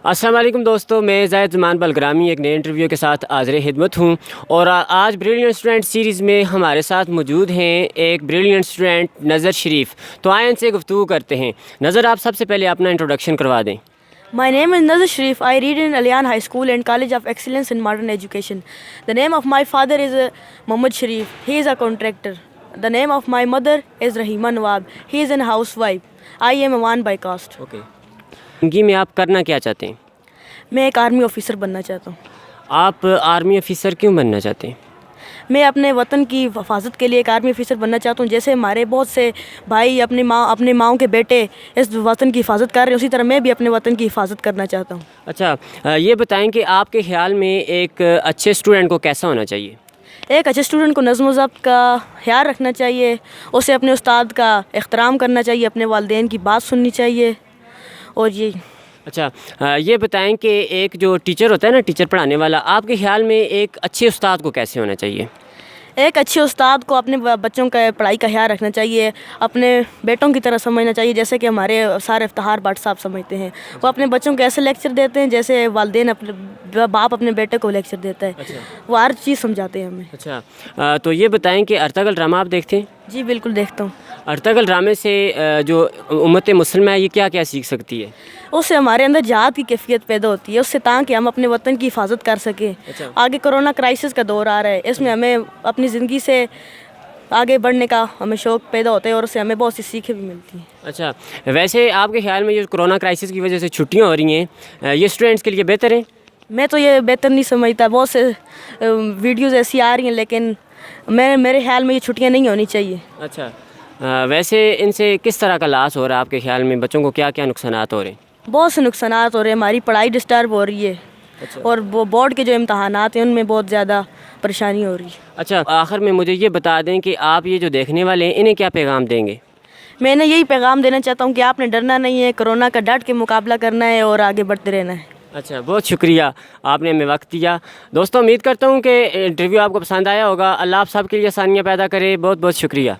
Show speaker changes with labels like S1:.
S1: السلام علیکم دوستو، میں زاہد زمان بلگرامی ایک نئے انٹرویو کے ساتھ حاضر خدمت ہوں، اور آج بریلینٹ اسٹوڈنٹ سیریز میں ہمارے ساتھ موجود ہیں ایک بریلینٹ اسٹوڈنٹ نظر شریف۔ تو آئیں ان سے گفتگو کرتے ہیں۔ نظر، آپ سب سے پہلے اپنا انٹروڈکشن کروا دیں۔
S2: My name is Nazar Sharif. I read in Aliyan High School and College of Excellence in Modern Education. The name of my father is Mohammad Sharif. He is a contractor. The name of my mother is Rahima Nawab. He is a housewife. I am a one by caste.
S1: Okay, زندگی میں آپ کرنا کیا چاہتے ہیں؟
S2: میں ایک army officer بننا چاہتا ہوں۔
S1: آپ آرمی آفیسر کیوں بننا چاہتے ہیں؟
S2: میں اپنے وطن کی حفاظت کے لیے ایک آرمی آفیسر بننا چاہتا ہوں۔ جیسے ہمارے بہت سے بھائی اپنے ماؤں کے بیٹے اس وطن کی حفاظت کر رہے ہیں، اسی طرح میں بھی اپنے وطن کی حفاظت کرنا چاہتا ہوں۔
S1: اچھا، یہ بتائیں کہ آپ کے خیال میں ایک اچھے اسٹوڈنٹ کو کیسا ہونا چاہیے؟
S2: ایک اچھے اسٹوڈنٹ کو نظم و ضبط کا خیال رکھنا چاہیے، اسے اپنے استاد کا احترام کرنا چاہیے، اپنے والدین کی بات سننی چاہیے، اور یہ
S1: اچھا، یہ بتائیں کہ ایک جو ٹیچر ہوتا ہے نا، ٹیچر پڑھانے والا، آپ کے خیال میں ایک اچھے استاد کو کیسے ہونا چاہیے؟
S2: ایک اچھے استاد کو اپنے بچوں کا پڑھائی کا خیال رکھنا چاہیے، اپنے بیٹوں کی طرح سمجھنا چاہیے، جیسے کہ ہمارے سارے افتخار بٹ صاحب سمجھتے ہیں۔ وہ اپنے بچوں کو ایسے لیکچر دیتے ہیں جیسے والدین باپ اپنے بیٹے کو لیکچر دیتا ہے، وہ ہر چیز سمجھاتے ہیں ہمیں۔
S1: اچھا، تو یہ بتائیں کہ ارطغرل ڈرامہ آپ دیکھتے ہیں؟
S2: جی بالکل دیکھتا ہوں۔
S1: ارطغرل ڈرامے سے جو امت مسلمہ ہے یہ کیا کیا سیکھ سکتی ہے؟
S2: اس سے ہمارے اندر جہاد کی کیفیت پیدا ہوتی ہے، اس سے تاکہ ہم اپنے وطن کی حفاظت کر سکیں۔ آگے کرونا کرائسس کا دور آ رہا ہے، اس میں ہمیں اپنی زندگی سے آگے بڑھنے کا ہمیں شوق پیدا ہوتا ہے، اور اس سے ہمیں بہت سی سیکھیں بھی ملتی ہیں۔
S1: اچھا، ویسے آپ کے خیال میں یہ کرونا کرائسس کی وجہ سے چھٹیاں ہو رہی ہیں، یہ اسٹوڈنٹس کے لیے بہتر ہیں؟
S2: میں تو یہ بہتر نہیں سمجھتا، بہت سے ویڈیوز ایسی آ رہی ہیں، لیکن میرے خیال میں یہ چھٹیاں نہیں ہونی چاہیے۔
S1: اچھا، ویسے ان سے کس طرح کا لاس ہو رہا ہے آپ کے خیال میں؟ بچوں کو کیا کیا نقصانات ہو رہے ہیں؟
S2: بہت سے نقصانات ہو رہے ہیں، ہماری پڑھائی ڈسٹرب ہو رہی ہے، اور بورڈ کے جو امتحانات ہیں ان میں بہت زیادہ پریشانی ہو رہی ہے۔
S1: اچھا، آخر میں مجھے یہ بتا دیں کہ آپ یہ جو دیکھنے والے ہیں انہیں کیا پیغام دیں گے؟
S2: میں نے یہی پیغام دینا چاہتا ہوں کہ آپ نے ڈرنا نہیں ہے، کرونا کا ڈٹ کے مقابلہ کرنا ہے اور آگے بڑھتے رہنا ہے۔
S1: اچھا، بہت شکریہ، آپ نے ہمیں وقت دیا۔ دوستوں، امید کرتا ہوں کہ انٹرویو آپ کو پسند آیا ہوگا۔ اللہ آپ سب کے لیے آسانیاں پیدا کرے۔ بہت بہت شکریہ۔